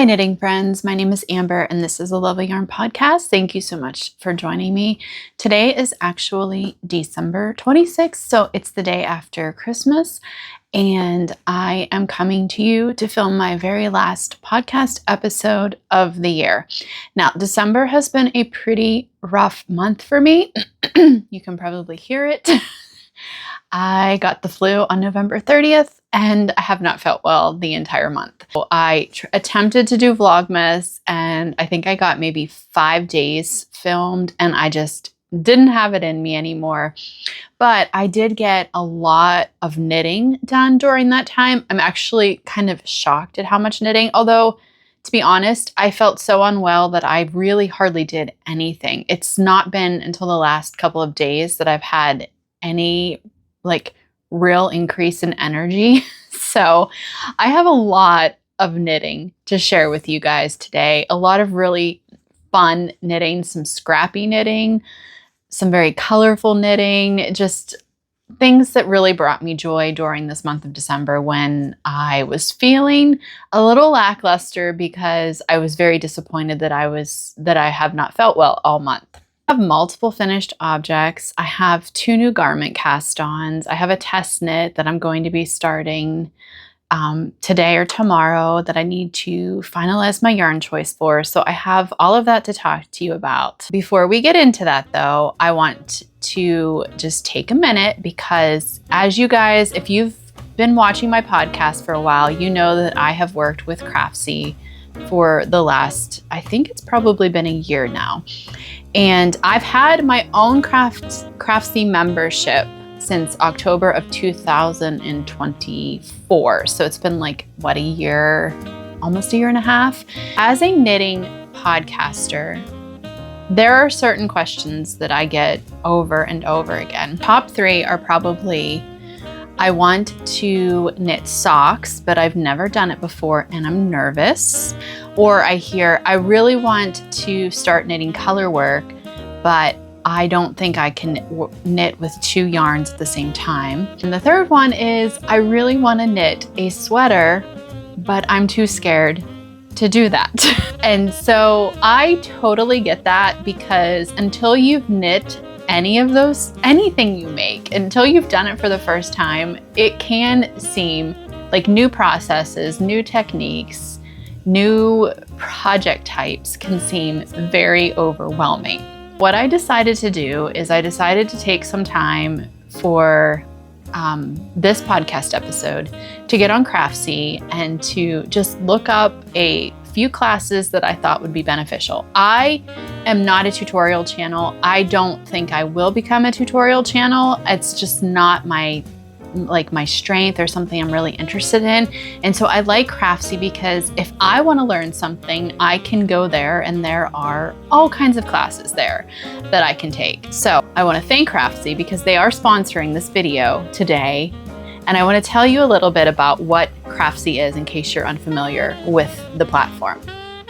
Hi knitting friends, my name is Amber and this is the Love a Yarn podcast. Thank you so much for joining me. Today is actually December 26th, so it's the day after Christmas, and I am coming to you to film my very last podcast episode of the year. Now, December has been a pretty rough month for me. You can probably hear it. I got the flu on November 30th and I have not felt well the entire month. I attempted to do Vlogmas and I think I got maybe 5 days filmed and I just didn't have it in me anymore. But I did get a lot of knitting done during that time. I'm actually kind of shocked at how much knitting, although to be honest, I felt so unwell that I really hardly did anything. It's not been until the last couple of days that I've had any real increase in energy. So I have a lot of knitting to share with you guys today. A lot of really fun knitting, some scrappy knitting, some very colorful knitting, just things that really brought me joy during this month of December when I was feeling a little lackluster because I was very disappointed that I have not felt well all month. I have multiple finished objects. I have 2 new garment cast-ons. I have a test knit that I'm going to be starting today or tomorrow that I need to finalize my yarn choice for. So I have all of that to talk to you about. Before we get into that though, I want to just take a minute because as you guys, if you've been watching my podcast for a while, you know that I have worked with Craftsy for the last, I think it's probably been a year now. And I've had my own Craftsy membership since October of 2024. So it's been like, what, a year, almost a year and a half. As a knitting podcaster, there are certain questions that I get over and over again. Top 3 are probably, I want to knit socks, but I've never done it before and I'm nervous. Or I hear, I really want to start knitting color work, but I don't think I can knit with 2 yarns at the same time. And the third one is, I really want to knit a sweater, but I'm too scared to do that. And so I totally get that because until you've knit any of those, anything you make, until you've done it for the first time, it can seem like new processes, new techniques, new project types can seem very overwhelming. What I decided to do is I decided to take some time for this podcast episode to get on Craftsy and to just look up a few classes that I thought would be beneficial. I am not a tutorial channel. I don't think I will become a tutorial channel. It's just not my strength or something I'm really interested in. And so I like Craftsy because if I want to learn something, I can go there and there are all kinds of classes there that I can take. So I want to thank Craftsy because they are sponsoring this video today. And I want to tell you a little bit about what Craftsy is in case you're unfamiliar with the platform.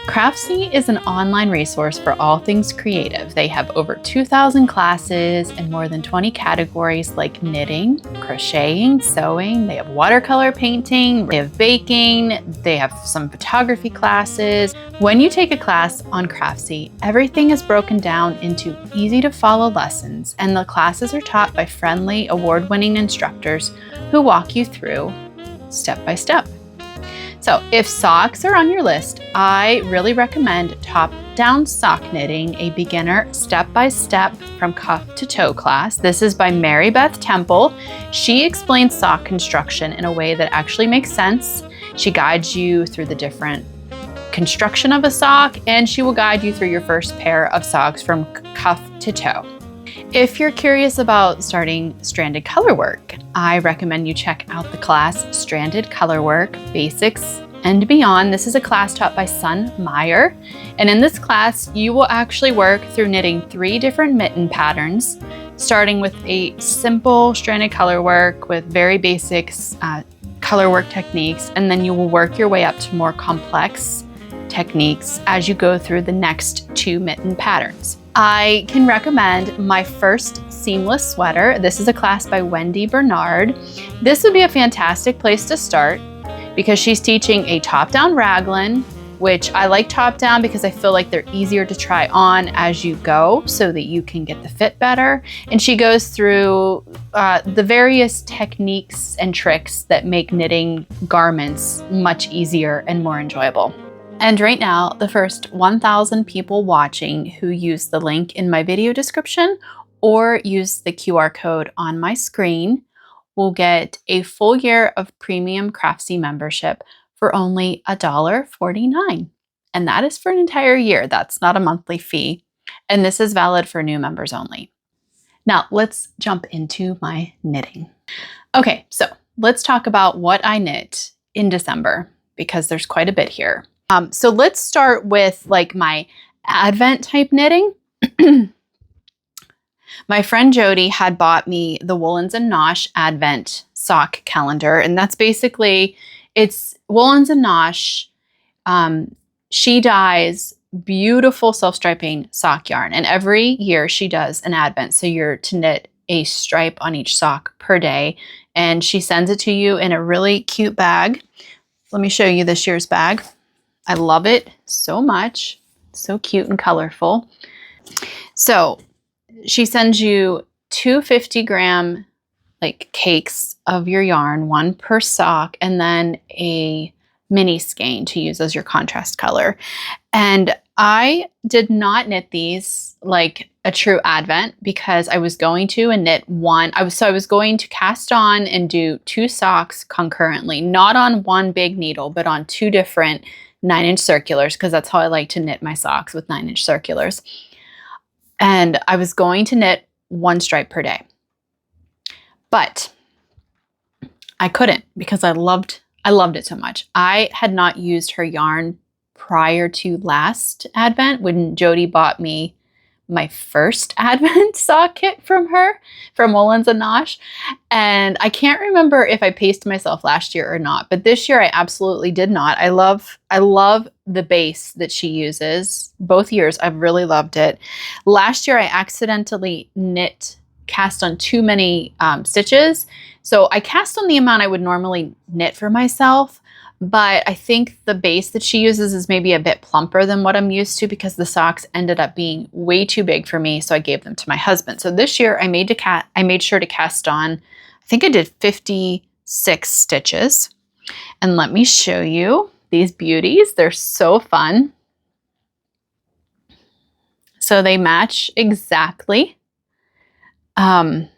Craftsy is an online resource for all things creative. They have over 2,000 classes and more than 20 categories like knitting, crocheting, sewing. They have watercolor painting, they have baking, they have some photography classes. When you take a class on Craftsy, everything is broken down into easy to follow lessons, and the classes are taught by friendly, award-winning instructors who walk you through step by step. So if socks are on your list, I really recommend Top Down Sock Knitting, a beginner step-by-step from cuff to toe class. This is by Mary Beth Temple. She explains sock construction in a way that actually makes sense. She guides you through the different construction of a sock, and she will guide you through your first pair of socks from cuff to toe. If you're curious about starting stranded colorwork, I recommend you check out the class Stranded Colorwork Basics and Beyond. This is a class taught by Sun Meyer. And in this class, you will actually work through knitting 3 different mitten patterns, starting with a simple stranded colorwork with very basic colorwork techniques, and then you will work your way up to more complex techniques as you go through the next 2 mitten patterns. I can recommend my first seamless sweater. This is a class by Wendy Bernard. This would be a fantastic place to start because she's teaching a top-down raglan, which I like top down because I feel like they're easier to try on as you go so that you can get the fit better. And she goes through the various techniques and tricks that make knitting garments much easier and more enjoyable. And right now, the first 1,000 people watching who use the link in my video description or use the QR code on my screen will get a full year of premium Craftsy membership for only $1.49. And that is for an entire year. That's not a monthly fee. And this is valid for new members only. Now let's jump into my knitting. Okay, so let's talk about what I knit in December because there's quite a bit here. So let's start with like my Advent type knitting. My friend Jody had bought me the Woolens and Nosh Advent sock calendar, and that's basically, it's Woolens and Nosh. She dyes beautiful self-striping sock yarn, and every year she does an Advent, so you're to knit a stripe on each sock per day, and she sends it to you in a really cute bag. Let me show you this year's bag. I love it so much. So cute and colorful. So she sends you 2 50-gram like cakes of your yarn, 1 per sock, and then a mini skein to use as your contrast color. And I did not knit these like a true Advent because I was going to knit one. I was going to cast on and do 2 socks concurrently, not on one big needle, but on 2 different 9-inch circulars, because that's how I like to knit my socks, with 9-inch circulars. And I was going to knit 1 stripe per day, but I couldn't because I loved it so much. I had not used her yarn prior to last Advent when Jody bought me my first Advent sock kit from her, from Woolens and Nosh. And I can't remember if I paced myself last year or not, but this year I absolutely did not. I love the base that she uses. Both years I've really loved it. Last year I accidentally cast on too many stitches. So I cast on the amount I would normally knit for myself, but I think the base that she uses is maybe a bit plumper than what I'm used to because the socks ended up being way too big for me, so I gave them to my husband. So this year I made sure to cast on, I think I did 56 stitches. And let me show you these beauties. They're so fun. So they match exactly. And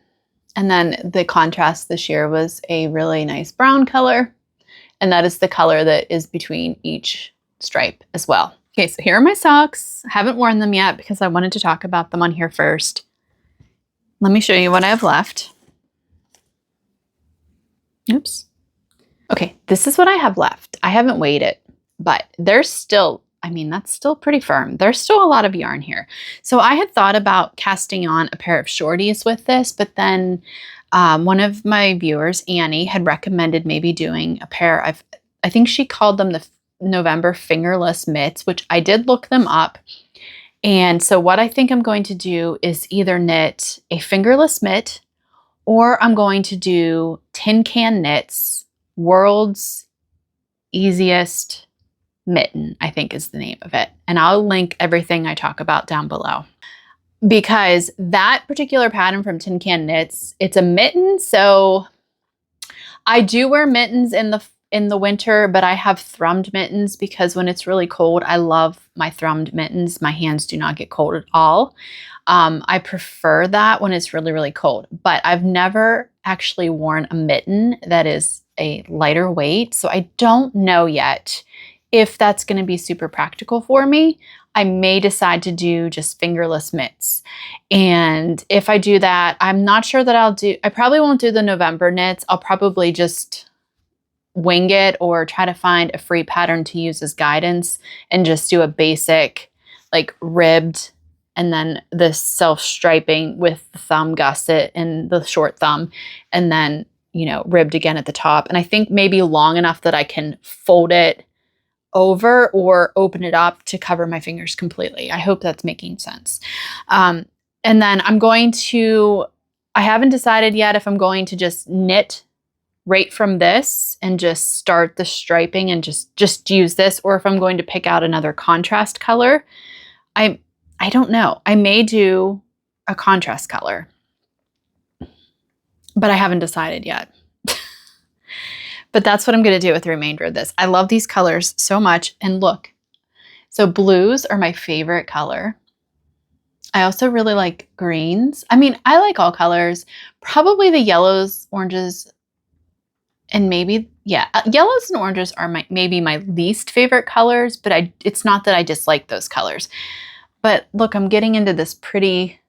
then the contrast this year was a really nice brown color. And that is the color that is between each stripe as well. Okay, so here are my socks. I haven't worn them yet because I wanted to talk about them on here first. Let me show you what I have left. Oops. Okay, this is what I have left. I haven't weighed it, but there's still, I mean, that's still pretty firm. There's still a lot of yarn here. So I had thought about casting on a pair of shorties with this, but then one of my viewers, Annie, had recommended maybe doing a pair of, I think she called them the November fingerless mitts, which I did look them up. And so what I think I'm going to do is either knit a fingerless mitt, or I'm going to do Tin Can Knits World's Easiest Mitten, I think is the name of it. And I'll link everything I talk about down below. Because that particular pattern from Tin Can Knits, it's a mitten. So I do wear mittens in the winter, but I have thrummed mittens because when it's really cold, I love my thrummed mittens. My hands do not get cold at all. I prefer that when it's really, really cold, but I've never actually worn a mitten that is a lighter weight. So I don't know yet if that's going to be super practical for me. I may decide to do just fingerless mitts. And if I do that, I'm not sure that I probably won't do the November knits. I'll probably just wing it or try to find a free pattern to use as guidance and just do a basic like ribbed and then the self-striping with the thumb gusset and the short thumb, and then, you know, ribbed again at the top. And I think maybe long enough that I can fold it over or open it up to cover my fingers completely. I hope that's making sense. And then I haven't decided yet if I'm going to just knit right from this and just start the striping and just use this, or if I'm going to pick out another contrast color. I don't know. I may do a contrast color, but I haven't decided yet. But that's what I'm going to do with the remainder of this. I love these colors so much. And look, so blues are my favorite color. I also really like greens. I mean, I like all colors, probably the yellows, oranges, and maybe, yeah, yellows and oranges are maybe my least favorite colors, but it's not that I dislike those colors. But look, I'm getting into this pretty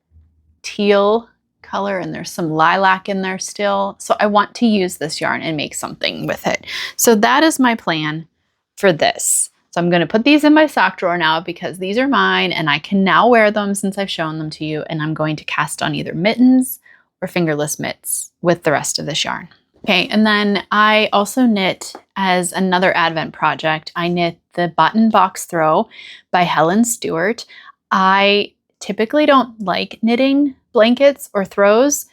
teal color, and there's some lilac in there still. So I want to use this yarn and make something with it. So that is my plan for this. So I'm going to put these in my sock drawer now because these are mine and I can now wear them since I've shown them to you. And I'm going to cast on either mittens or fingerless mitts with the rest of this yarn. Okay, and then I also knit as another Advent project. I knit the Button Box Throw by Helen Stewart. I typically don't like knitting blankets or throws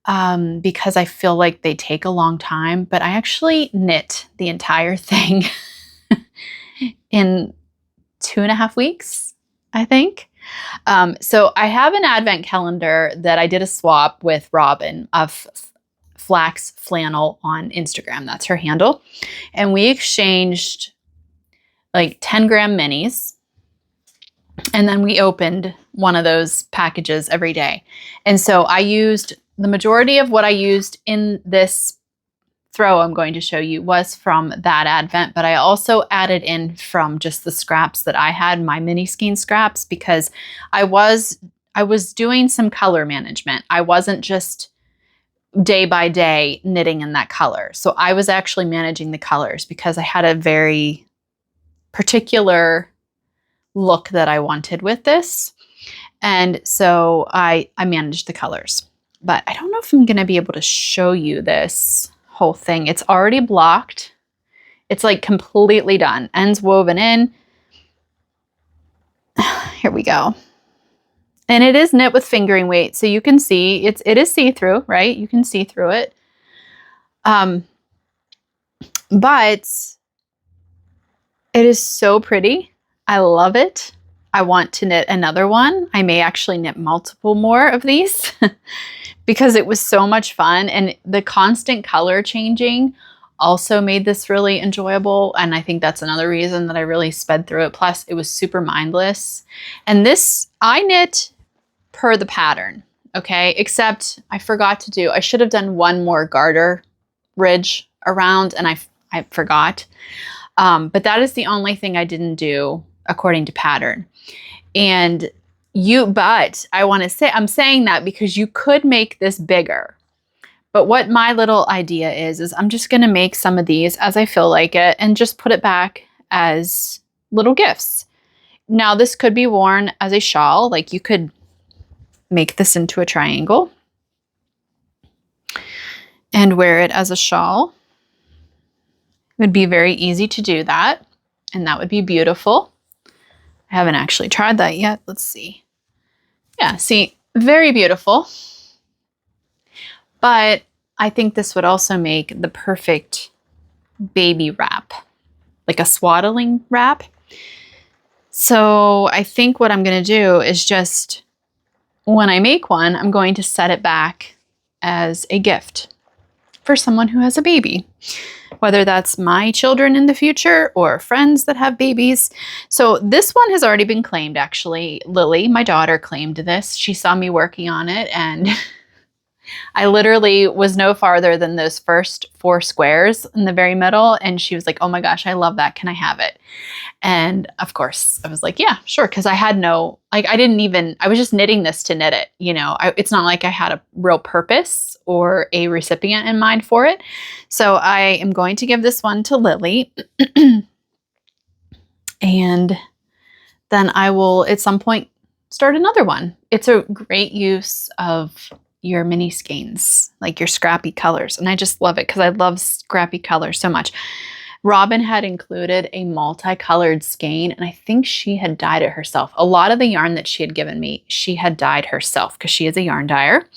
because I feel like they take a long time, but I actually knit the entire thing in 2.5 weeks, I think. So I have an Advent calendar that I did a swap with Robin of Flax Flannel on Instagram. That's her handle. And we exchanged like 10-gram minis. And then we opened one of those packages every day. And so I used the majority of what I used in this throw I'm going to show you was from that Advent, but I also added in from just the scraps that I had, my mini skein scraps, because I was doing some color management. I wasn't just day by day knitting in that color. So I was actually managing the colors because I had a very particular look that I wanted with this. And so I managed the colors. But I don't know if I'm going to be able to show you this whole thing. It's already blocked. It's like completely done. Ends woven in. Here we go. And it is knit with fingering weight. So you can see it is see-through, right? You can see through it. But it is so pretty. I love it. I want to knit another one. I may actually knit multiple more of these because it was so much fun. And the constant color changing also made this really enjoyable. And I think that's another reason that I really sped through it. Plus, it was super mindless. And this, I knit per the pattern, okay? Except I forgot to do, I should have done one more garter ridge around, and I forgot. But that is the only thing I didn't do according to pattern. And but I want to say, I'm saying that because you could make this bigger. But what my little idea is I'm just going to make some of these as I feel like it and just put it back as little gifts. Now, this could be worn as a shawl. Like you could make this into a triangle and wear it as a shawl. It would be very easy to do that. And that would be beautiful. I haven't actually tried that yet. Let's see. Yeah, see, very beautiful. But I think this would also make the perfect baby wrap, like a swaddling wrap. So I think what I'm going to do is just, when I make one, I'm going to set it back as a gift for someone who has a baby, whether that's my children in the future or friends that have babies. So this one has already been claimed, actually. Lily, my daughter, claimed this. She saw me working on it, and I literally was no farther than those first 4 squares in the very middle. And she was like, oh my gosh, I love that. Can I have it? And of course I was like, yeah, sure. Cause I had no, like, I was just knitting this to knit it. You know, it's not like I had a real purpose or a recipient in mind for it. So I am going to give this one to Lily. And then I will at some point start another one. It's a great use of your mini skeins, like your scrappy colors. And I just love it because I love scrappy colors so much. Robin had included a multicolored skein, and I think she had dyed it herself. A lot of the yarn that she had given me, she had dyed herself because she is a yarn dyer.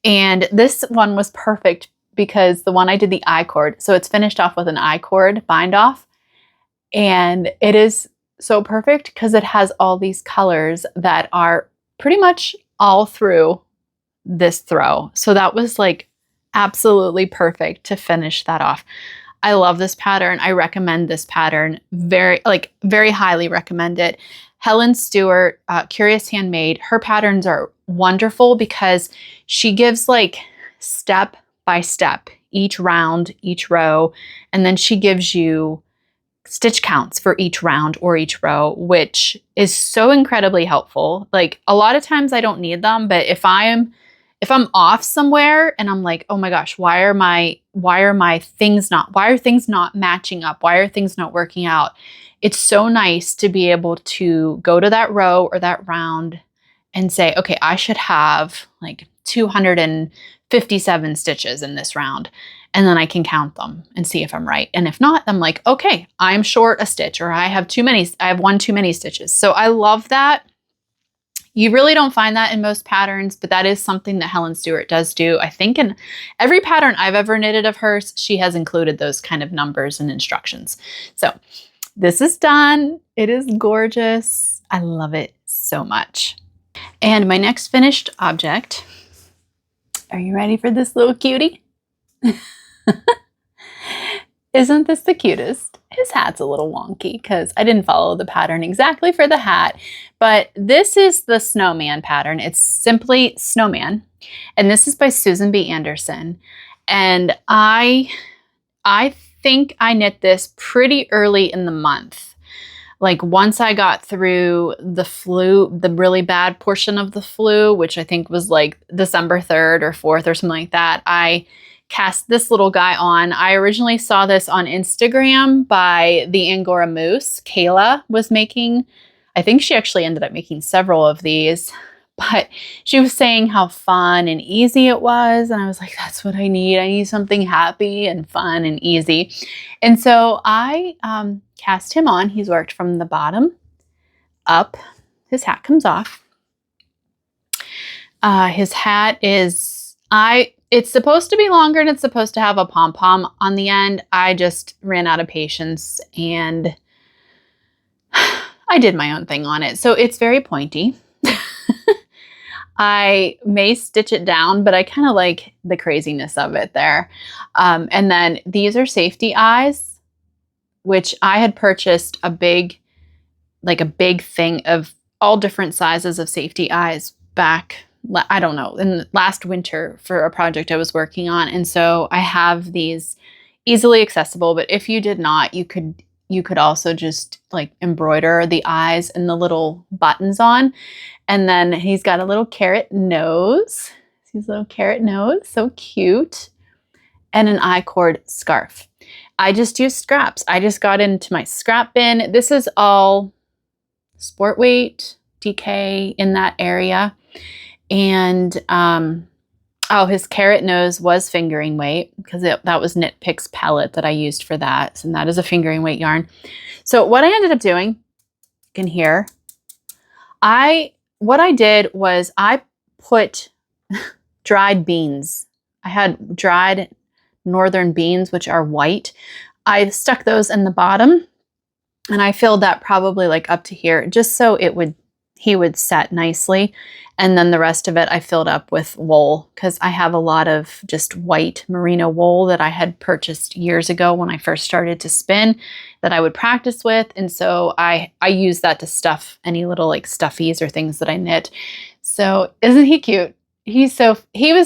And this one was perfect because the one I did the I-cord, so it's finished off with an I-cord bind off, and it is so perfect because it has all these colors that are pretty much all through this throw. So that was like absolutely perfect to finish that off. I love this pattern. I recommend this pattern very highly recommend it. Helen Stewart, Curious Handmade, her patterns are wonderful because she gives like step by step, each round, each row, and then she gives you stitch counts for each round or each row, which is so incredibly helpful. Like a lot of times I don't need them, but if I'm off somewhere and I'm like, oh my gosh, why are things not matching up? Why are things not working out? It's so nice to be able to go to that row or that round and say, okay, I should have like 257 stitches in this round. And then I can count them and see if I'm right. And if not, I'm like, okay, I'm short a stitch, or I have one too many stitches. So I love that. You really don't find that in most patterns, but that is something that Helen Stewart does do. I think in every pattern I've ever knitted of hers, she has included those kind of numbers and instructions. So this is done. It is gorgeous. I love it so much. And my next finished object, are you ready for this little cutie? Isn't this the cutest? His hat's a little wonky because I didn't follow the pattern exactly for the hat, but this is the Snowman pattern. It's simply Snowman, and this is by Susan B. Anderson. And I think I knit this pretty early in the month. Like once I got through the flu, the really bad portion of the flu, which I think was like December 3rd or 4th or something like that, I cast this little guy on. I originally saw this on Instagram by the Angora Moose. Kayla was making, I think she actually ended up making several of these, but she was saying how fun and easy it was. And I was like, that's what I need. I need something happy and fun and easy. And so I cast him on. He's worked from the bottom up. His hat comes off. His hat is, it's supposed to be longer and it's supposed to have a pom-pom on the end. I just ran out of patience and I did my own thing on it. So it's very pointy. I may stitch it down, but I kind of like the craziness of it there. And then these are safety eyes, which I had purchased a big thing of all different sizes of safety eyes back, I don't know, in last winter for a project I was working on. And so I have these easily accessible, but if you did not, you could also just like embroider the eyes and the little buttons on. And then he's got a little carrot nose. His little carrot nose, so cute. And an I-cord scarf. I just used scraps. I just got into my scrap bin. This is all sport weight, DK in that area. And his carrot nose was fingering weight because that was Knit Picks pellet that I used for that. And that is a fingering weight yarn. So what I ended up doing, you can hear, what I did was I put dried beans. I had dried northern beans, which are white. I stuck those in the bottom and I filled that probably like up to here just so he would set nicely. And then the rest of it I filled up with wool because I have a lot of just white merino wool that I had purchased years ago when I first started to spin that I would practice with. And so I use that to stuff any little like stuffies or things that I knit. So isn't he cute? He was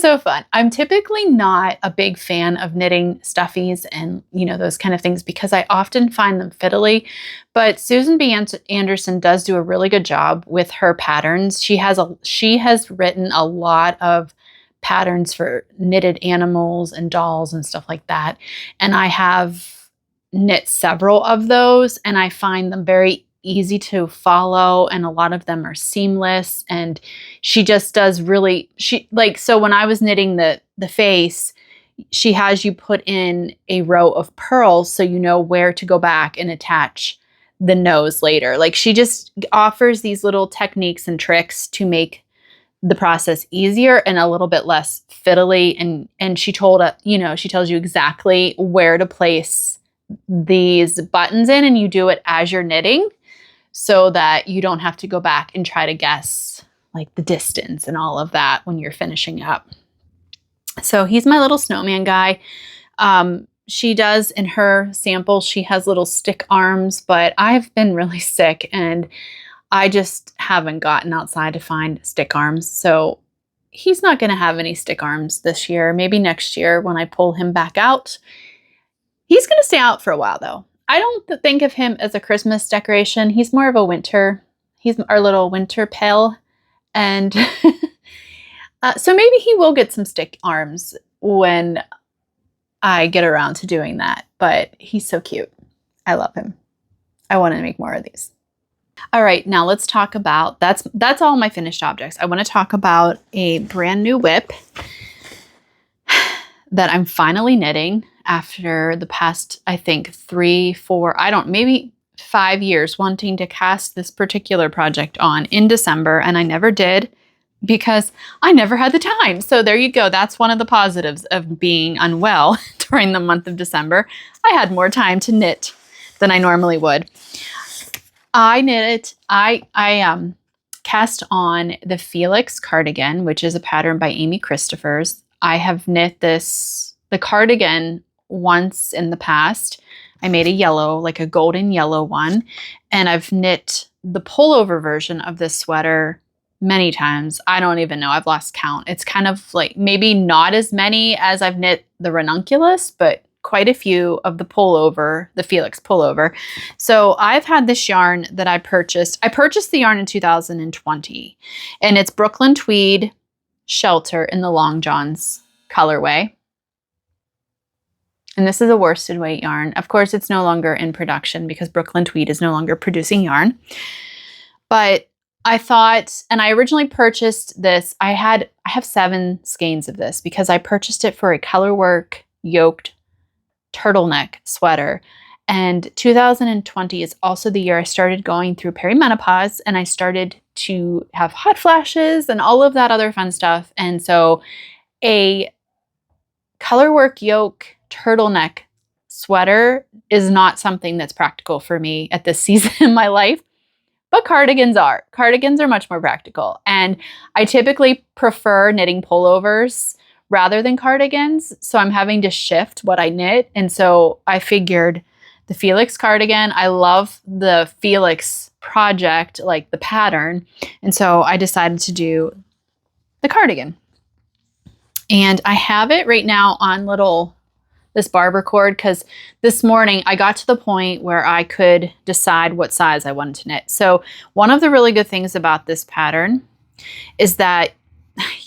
so fun. I'm typically not a big fan of knitting stuffies and, those kind of things because I often find them fiddly, but Susan B. Anderson does do a really good job with her patterns. She has written a lot of patterns for knitted animals and dolls and stuff like that. And I have knit several of those and I find them very easy to follow, and a lot of them are seamless, and she just does really, so when I was knitting the face, she has you put in a row of pearls so you know where to go back and attach the nose later. Like she just offers these little techniques and tricks to make the process easier and a little bit less fiddly. And she told she tells you exactly where to place these buttons in, and you do it as you're knitting so that you don't have to go back and try to guess like the distance and all of that when you're finishing up. So he's my little snowman guy. She does, in her sample, she has little stick arms, but I've been really sick and I just haven't gotten outside to find stick arms. So he's not going to have any stick arms this year. Maybe next year when I pull him back out. He's going to stay out for a while though. I don't think of him as a Christmas decoration. He's more of a winter. He's our little winter pal. And so maybe he will get some stick arms when I get around to doing that. But he's so cute. I love him. I want to make more of these. All right, now let's talk about, that's all my finished objects. I want to talk about a brand new whip that I'm finally knitting after the past, I think 3, 4, maybe 5 years wanting to cast this particular project on in December, and I never did because I never had the time. So there you go. That's one of the positives of being unwell during the month of December. I had more time to knit than I normally would. I cast on the Felix cardigan, which is a pattern by Christoffers. I have knit the cardigan once in the past. I made a yellow, like a golden yellow one, and I've knit the pullover version of this sweater many times. I don't even know. I've lost count. It's kind of like maybe not as many as I've knit the ranunculus, but quite a few of the pullover, the Felix pullover. So I've had this yarn that I purchased. I purchased the yarn in 2020, and it's Brooklyn Tweed Shelter in the Long Johns colorway. And this is a worsted weight yarn. Of course, it's no longer in production because Brooklyn Tweed is no longer producing yarn. But I thought, and I originally purchased this, I have 7 skeins of this because I purchased it for a colorwork yoked turtleneck sweater. And 2020 is also the year I started going through perimenopause, and I started to have hot flashes and all of that other fun stuff. And so a colorwork yoke turtleneck sweater is not something that's practical for me at this season in my life, but cardigans are. Cardigans are much more practical. And I typically prefer knitting pullovers rather than cardigans. So I'm having to shift what I knit. And so I figured the Felix cardigan, I love the Felix project, like the pattern. And so I decided to do the cardigan. And I have it right now on this barber cord because this morning I got to the point where I could decide what size I wanted to knit. So one of the really good things about this pattern is that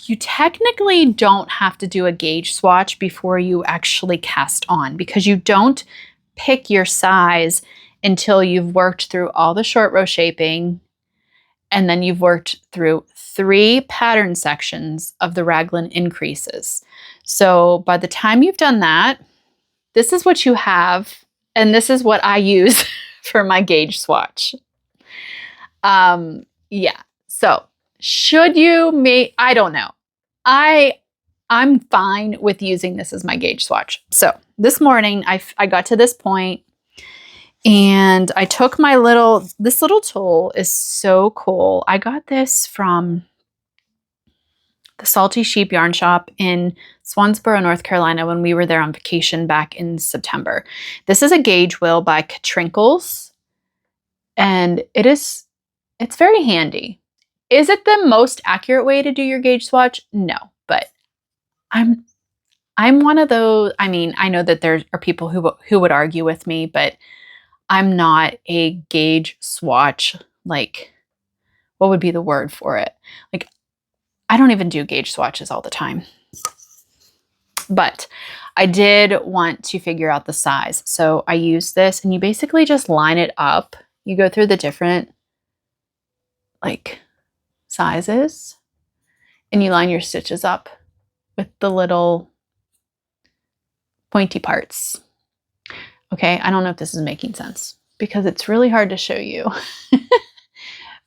you technically don't have to do a gauge swatch before you actually cast on, because you don't pick your size until you've worked through all the short row shaping, and then you've worked through 3 pattern sections of the raglan increases. So by the time you've done that, this is what you have, and this is what I use for my gauge swatch. Yeah, so should you make, I don't know. I'm fine with using this as my gauge swatch. So this morning I got to this point and I took this little tool is so cool. I got this from the Salty Sheep Yarn Shop in Swansboro, North Carolina when we were there on vacation back in September. This is a gauge wheel by Katrinkles, and it's very handy. Is it the most accurate way to do your gauge swatch? No, but I'm one of those. I mean, I know that there are people who would argue with me, but I'm not a gauge swatch, like, what would be the word for it? Like, I don't even do gauge swatches all the time. But I did want to figure out the size. So I used this, and you basically just line it up. You go through the different, like, sizes, and you line your stitches up with the little pointy parts. Okay, I don't know if this is making sense because it's really hard to show you.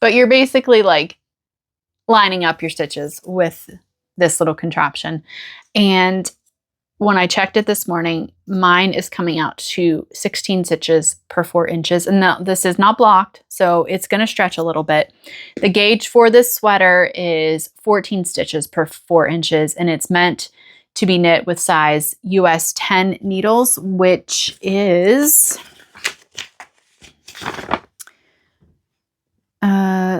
But you're basically like lining up your stitches with this little contraption. And when I checked it this morning, mine is coming out to 16 stitches per 4 inches. And now this is not blocked, so it's going to stretch a little bit. The gauge for this sweater is 14 stitches per 4 inches, and it's meant to be knit with size US 10 needles, which is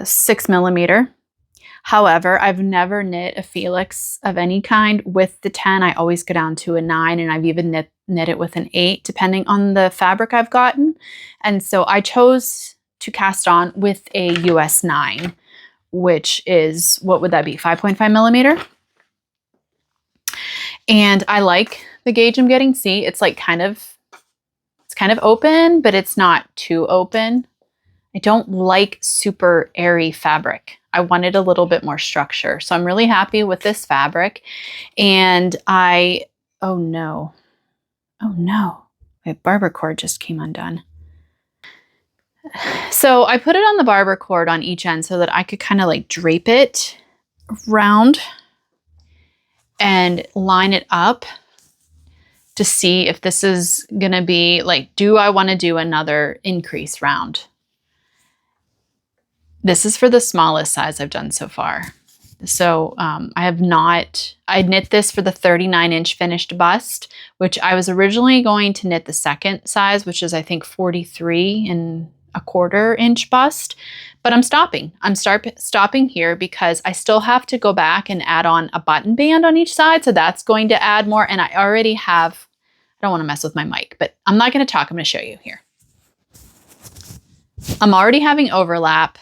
6 millimeter. However, I've never knit a Felix of any kind with the 10. I always go down to a 9, and I've even knit it with an 8, depending on the fabric I've gotten. And so I chose to cast on with a US 9, which is, what would that be, 5.5 millimeter? And I like the gauge I'm getting. See, it's like it's kind of open, but it's not too open. I don't like super airy fabric. I wanted a little bit more structure. So I'm really happy with this fabric. And oh no, my barber cord just came undone. So I put it on the barber cord on each end so that I could kind of like drape it around and line it up to see if this is gonna be like, do I wanna do another increase round? This is for the smallest size I've done so far. So I knit this for the 39-inch finished bust, which I was originally going to knit the second size, which is I think 43¼ inch bust, but I'm stopping. I'm stopping here because I still have to go back and add on a button band on each side. So that's going to add more. And I already have, I don't want to mess with my mic, but I'm not going to talk. I'm going to show you here. I'm already having overlap.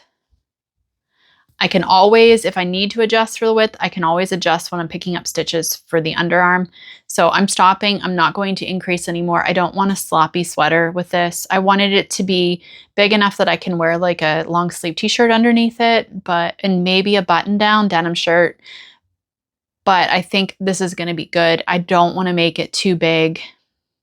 I can always, if I need to adjust for the width, I can always adjust when I'm picking up stitches for the underarm. So I'm stopping. I'm not going to increase anymore. I don't want a sloppy sweater with this. I wanted it to be big enough that I can wear like a long sleeve t-shirt underneath it, and maybe a button down denim shirt. But I think this is going to be good. I don't want to make it too big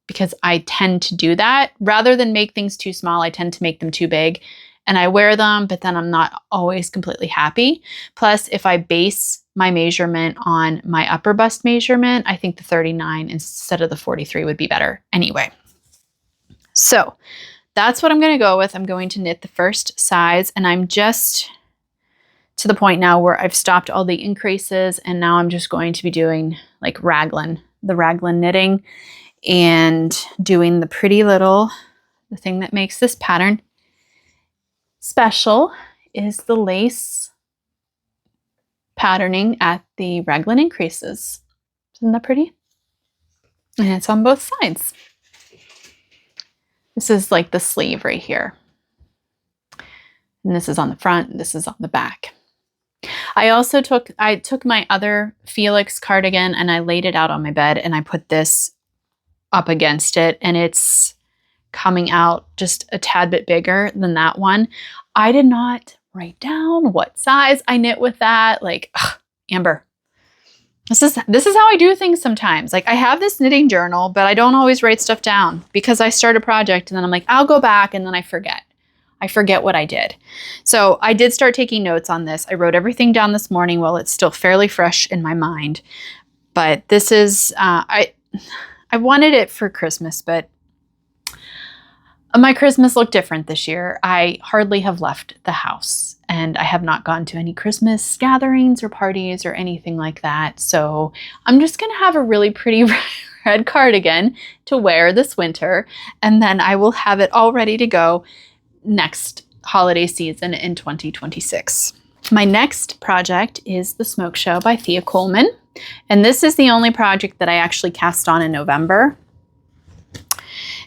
because I tend to do that. Rather than make things too small, I tend to make them too big. And I wear them, but then I'm not always completely happy. Plus, if I base my measurement on my upper bust measurement, I think the 39 instead of the 43 would be better anyway. So that's what I'm going to go with. I'm going to knit the first size, and I'm just to the point now where I've stopped all the increases, and now I'm just going to be doing like the raglan knitting, and doing the pretty little, the thing that makes this pattern special is the lace patterning at the raglan increases. Isn't that pretty? And it's on both sides. This is like the sleeve right here. And this is on the front, and this is on the back. I also took my other Felix cardigan and I laid it out on my bed, and I put this up against it, and it's coming out just a tad bit bigger than that one. I did not write down what size I knit with that. Like, Amber, this is how I do things sometimes. Like, I have this knitting journal, but I don't always write stuff down because I start a project and then I'm like, I'll go back, and then I forget. I forget what I did. So I did start taking notes on this. I wrote everything down this morning while it's still fairly fresh in my mind. But this is, I wanted it for Christmas, but my Christmas looked different this year. I hardly have left the house, and I have not gone to any Christmas gatherings or parties or anything like that. So I'm just going to have a really pretty red cardigan to wear this winter, and then I will have it all ready to go next holiday season in 2026. My next project is the Smoke Show by Thea Coleman, and this is the only project that I actually cast on in November.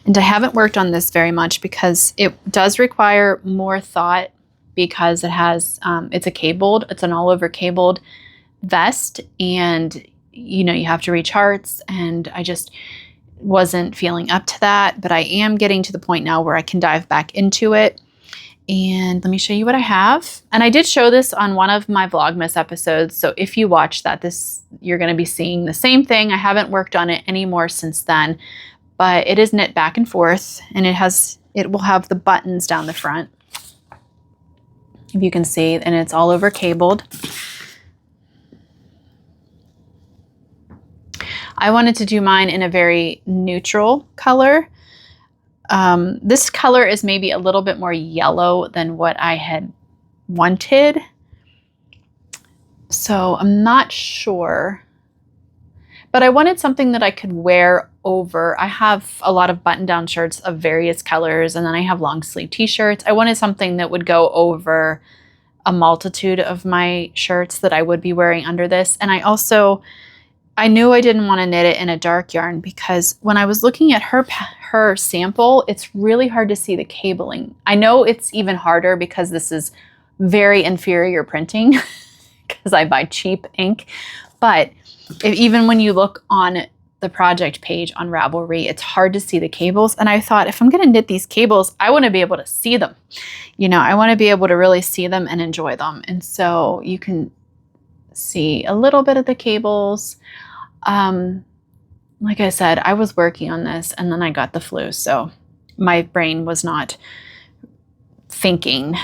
And I haven't worked on this very much because it does require more thought, because it has, it's an all over cabled vest, and you know, you have to reach hearts, and I just wasn't feeling up to that, but I am getting to the point now where I can dive back into it. And let me show you what I have. And I did show this on one of my Vlogmas episodes, so if you watch that, you're going to be seeing the same thing. I haven't worked on it anymore since then, but it is knit back and forth, and it will have the buttons down the front, if you can see, and it's all over cabled. I wanted to do mine in a very neutral color. This color is maybe a little bit more yellow than what I had wanted. So I'm not sure, but I wanted something that I could wear over. I have a lot of button-down shirts of various colors, and then I have long sleeve t-shirts. I wanted something that would go over a multitude of my shirts that I would be wearing under this. And I knew I didn't want to knit it in a dark yarn because when I was looking at her sample, it's really hard to see the cabling. I know it's even harder because this is very inferior printing because I buy cheap ink. But even when you look on the project page on Ravelry, it's hard to see the cables. And I thought, if I'm going to knit these cables, I want to be able to see them. You know, I want to be able to really see them and enjoy them. And so you can see a little bit of the cables. Like I said, I was working on this and then I got the flu. So my brain was not thinking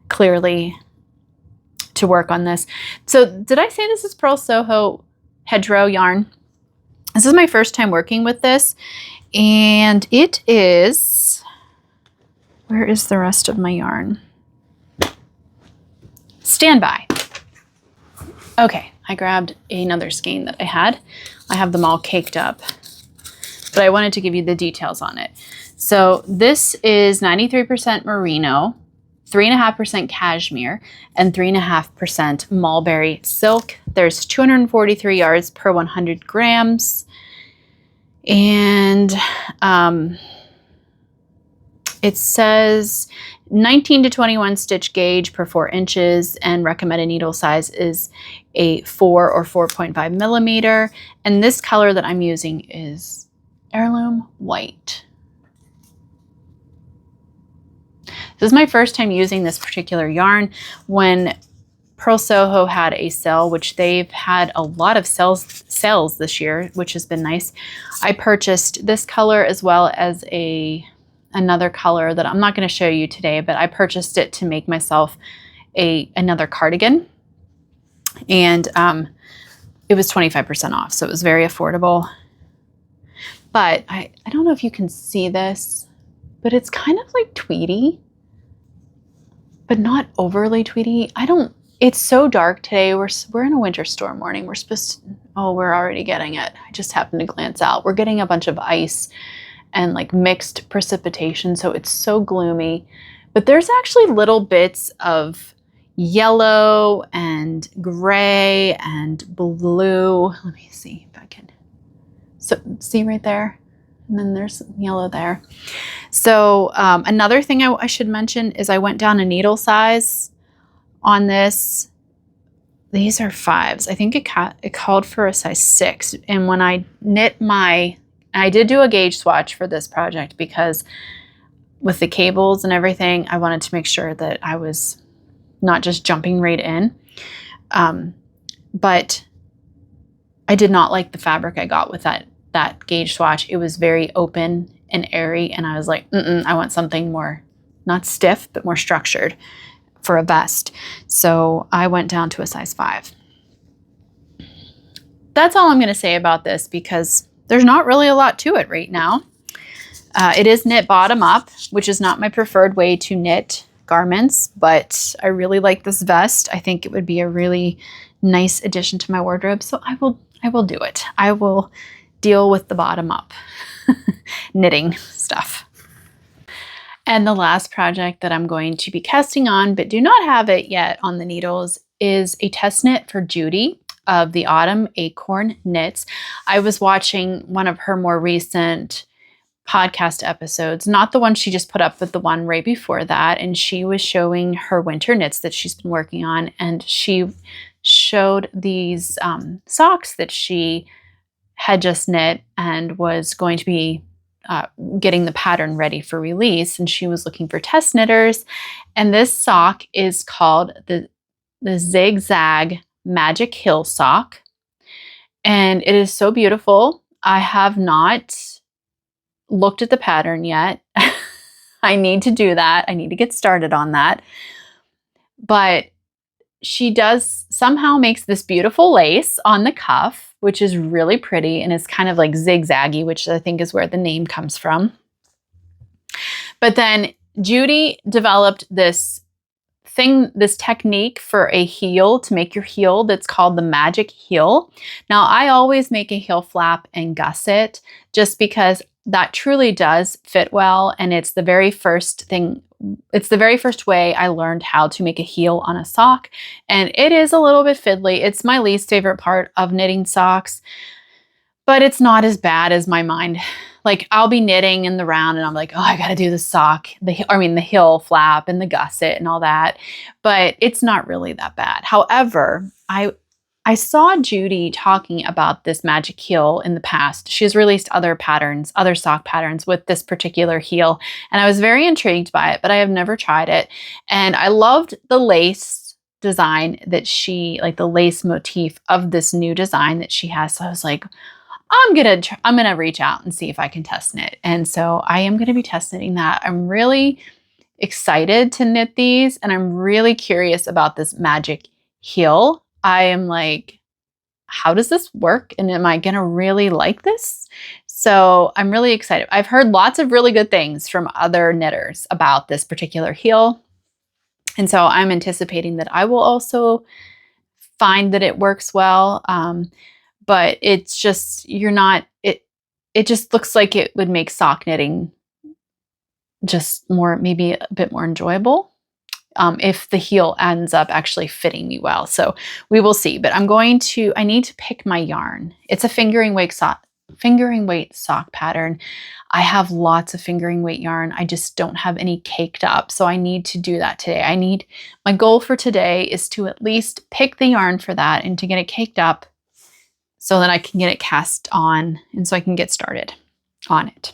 clearly to work on this. So did I say this is Pearl Soho hedgerow yarn? This is my first time working with this, and it is, where is the rest of my yarn? Stand by. Okay, I grabbed another skein that I had. I have them all caked up, but I wanted to give you the details on it. So this is 93% merino, 3.5% cashmere, and 3.5% mulberry silk. There's 243 yards per 100 grams. And it says 19 to 21 stitch gauge per 4 inches, and recommended needle size is a 4 or 4.5 millimeter. And this color that I'm using is heirloom white. This is my first time using this particular yarn. When Pearl Soho had a sale, which they've had a lot of sales this year, which has been nice, I purchased this color as well as another color that I'm not going to show you today, but I purchased it to make myself another cardigan. And it was 25% off, so it was very affordable. But I don't know if you can see this, but it's kind of like tweedy, but not overly tweedy. It's so dark today. We're in a winter storm warning. We're supposed to, oh, we're already getting it. I just happened to glance out. We're getting a bunch of ice and like mixed precipitation, so it's so gloomy. But there's actually little bits of yellow and gray and blue. Let me see if I can. So see right there? And then there's yellow there. So another thing I should mention is I went down a needle size on this. These are 5s. I think it called for a size 6. And when I knit I did do a gauge swatch for this project because with the cables and everything, I wanted to make sure that I was not just jumping right in. But I did not like the fabric I got with that gauge swatch. It was very open and airy, and I was like, I want something more, not stiff, but more structured for a vest. So I went down to a size 5. That's all I'm going to say about this because there's not really a lot to it right now. It is knit bottom up, which is not my preferred way to knit garments, but I really like this vest. I think it would be a really nice addition to my wardrobe. So I will do it. I will deal with the bottom up knitting stuff. And the last project that I'm going to be casting on, but do not have it yet on the needles, is a test knit for Judy of the Autumn Acorn Knits. I was watching one of her more recent podcast episodes, not the one she just put up, but the one right before that. And she was showing her winter knits that she's been working on. And she showed these socks that she had just knit and was going to be getting the pattern ready for release. And she was looking for test knitters. And this sock is called the Zigzag Magic Hill Sock. And it is so beautiful. I have not looked at the pattern yet. I need to do that. I need to get started on that. But she does somehow makes this beautiful lace on the cuff, which is really pretty and is kind of like zigzaggy, which I think is where the name comes from. But then Judy developed this technique for a heel, to make your heel, that's called the magic heel. Now, I always make a heel flap and gusset just because that truly does fit well, and it's the very first thing. It's the very first way I learned how to make a heel on a sock, and it is a little bit fiddly. It's my least favorite part of knitting socks, but it's not as bad as my mind. Like, I'll be knitting in the round and I'm like, oh, I got to do the sock, the heel flap and the gusset and all that, but it's not really that bad. However, I saw Judy talking about this magic heel in the past. She has released other patterns, other sock patterns with this particular heel, and I was very intrigued by it, but I have never tried it. And I loved the lace design that like the lace motif of this new design that she has. So I was like, I'm gonna reach out and see if I can test knit. And so I am gonna be test knitting that. I'm really excited to knit these, and I'm really curious about this magic heel. I am like, how does this work? And am I gonna really like this? So I'm really excited. I've heard lots of really good things from other knitters about this particular heel. And so I'm anticipating that I will also find that it works well. But it's just, it just looks like it would make sock knitting just maybe a bit more enjoyable if the heel ends up actually fitting me well. So we will see, but I need to pick my yarn. It's a fingering weight sock pattern. I have lots of fingering weight yarn. I just don't have any caked up. So I need to do that today. My goal for today is to at least pick the yarn for that and to get it caked up, so that I can get it cast on and so I can get started on it.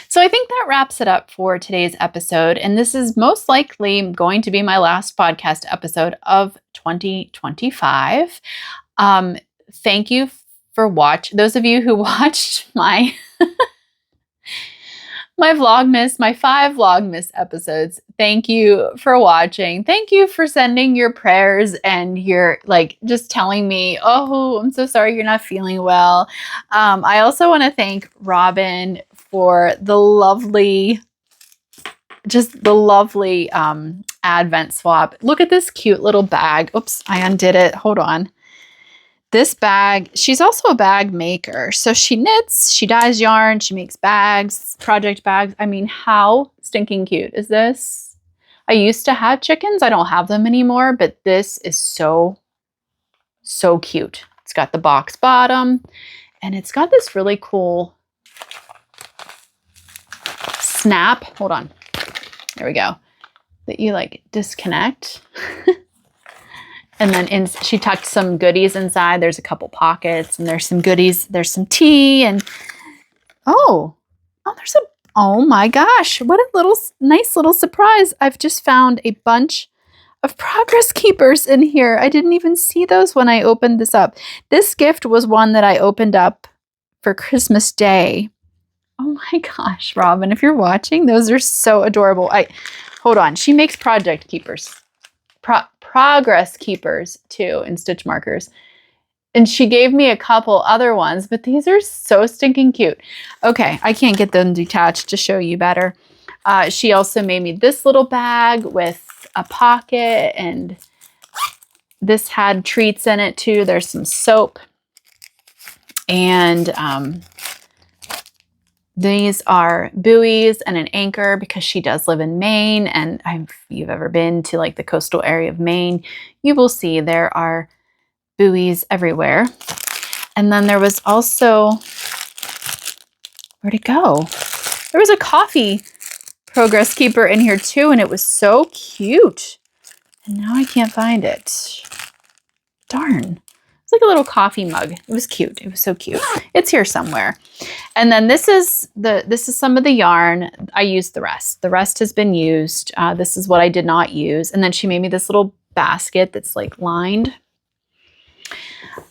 So I think that wraps it up for today's episode. And this is most likely going to be my last podcast episode of 2025. Thank you for watching. Those of you who watched my Vlogmas, my 5 Vlogmas episodes, thank you for watching. Thank you for sending your prayers and your just telling me, oh, I'm so sorry you're not feeling well. I also want to thank Robin for the lovely Advent swap. Look at this cute little bag. Oops, I undid it. Hold on. This bag, she's also a bag maker. So she knits, she dyes yarn, she makes bags, project bags. I mean, how stinking cute is this? I used to have chickens. I don't have them anymore, but this is so cute. It's got the box bottom, and it's got this really cool snap. Hold on. There we go. That you disconnect. And then she tucked some goodies inside. There's a couple pockets, and there's some goodies. There's some tea, and oh my gosh, what a nice little surprise. I've just found a bunch of progress keepers in here. I didn't even see those when I opened this up. This gift was one that I opened up for Christmas Day. Oh my gosh, Robin, if you're watching, those are so adorable. Hold on. She makes project keepers. Progress keepers too, and stitch markers. And she gave me a couple other ones, but these are so stinking cute. Okay, I can't get them detached to show you better. She also made me this little bag with a pocket, and this had treats in it too. There's some soap, and these are buoys and an anchor because she does live in Maine. And if you've ever been to the coastal area of Maine, you will see there are buoys everywhere. And then there was also, where'd it go? There was a coffee progress keeper in here too, and it was so cute. And now I can't find it. Darn. It's like a little coffee mug. It was cute. It was so cute. It's here somewhere. And then this is some of the yarn. I used the rest. The rest has been used. This is what I did not use. And then she made me this little basket that's lined.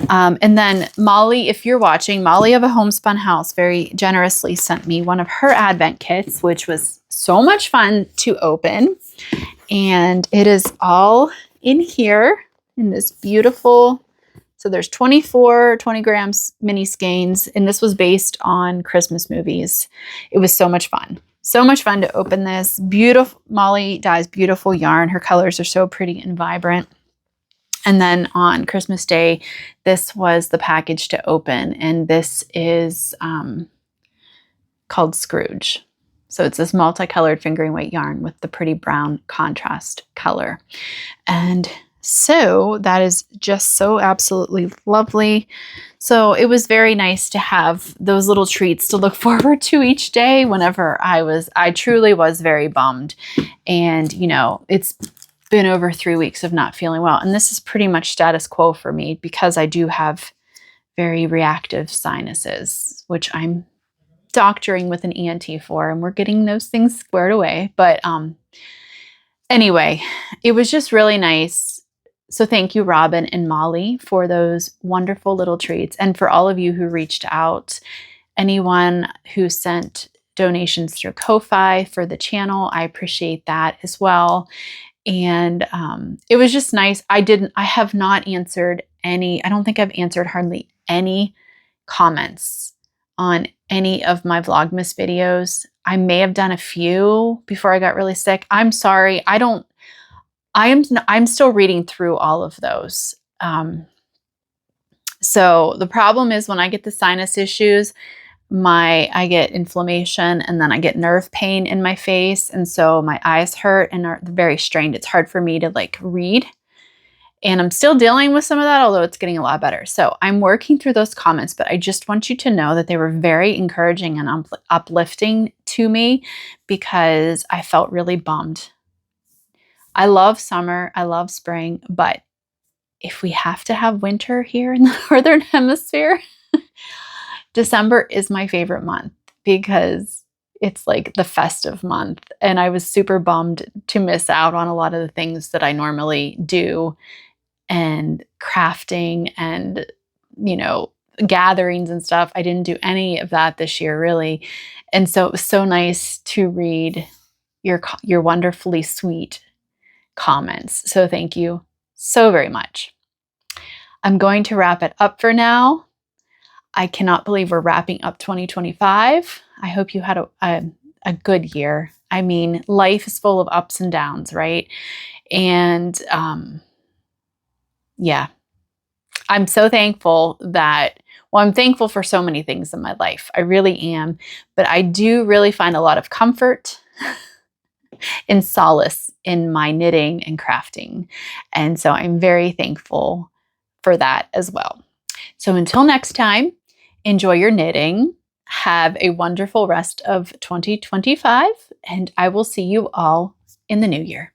And then Molly, if you're watching, Molly of A Homespun House very generously sent me one of her Advent kits, which was so much fun to open. And it is all in here. in this beautiful, so there's 24 20 grams mini skeins, and this was based on Christmas movies. It was so much fun. So much fun to open this. Beautiful, Molly dyes beautiful yarn. Her colors are so pretty and vibrant. And then on Christmas Day, this was the package to open, and this is called Scrooge. So it's this multicolored fingering weight yarn with the pretty brown contrast color. And so that is just so absolutely lovely. So it was very nice to have those little treats to look forward to each day whenever I truly was very bummed. And, you know, it's been over 3 weeks of not feeling well. And this is pretty much status quo for me because I do have very reactive sinuses, which I'm doctoring with an ENT for, and we're getting those things squared away. But anyway, it was just really nice. So thank you, Robin and Molly, for those wonderful little treats. And for all of you who reached out, anyone who sent donations through Ko-Fi for the channel, I appreciate that as well. And it was just nice. I have not answered any, I don't think I've answered hardly any comments on any of my Vlogmas videos. I may have done a few before I got really sick. I'm sorry. I'm still reading through all of those. So the problem is when I get the sinus issues, I get inflammation and then I get nerve pain in my face. And so my eyes hurt and are very strained. It's hard for me to like read. And I'm still dealing with some of that, although it's getting a lot better. So I'm working through those comments, but I just want you to know that they were very encouraging and uplifting to me because I felt really bummed. I love summer, I love spring, but if we have to have winter here in the Northern Hemisphere, December is my favorite month because it's like the festive month. And I was super bummed to miss out on a lot of the things that I normally do, and crafting and, you know, gatherings and stuff. I didn't do any of that this year, really. And so it was so nice to read your wonderfully sweet comments. So thank you so very much. I'm going to wrap it up for now. I cannot believe we're wrapping up 2025. I hope you had a good year. I mean, life is full of ups and downs, right? And yeah, I'm so thankful that, well, I'm thankful for so many things in my life. I really am. But I do really find a lot of comfort and solace in my knitting and crafting. And so I'm very thankful for that as well. So until next time, enjoy your knitting. Have a wonderful rest of 2025, and I will see you all in the new year.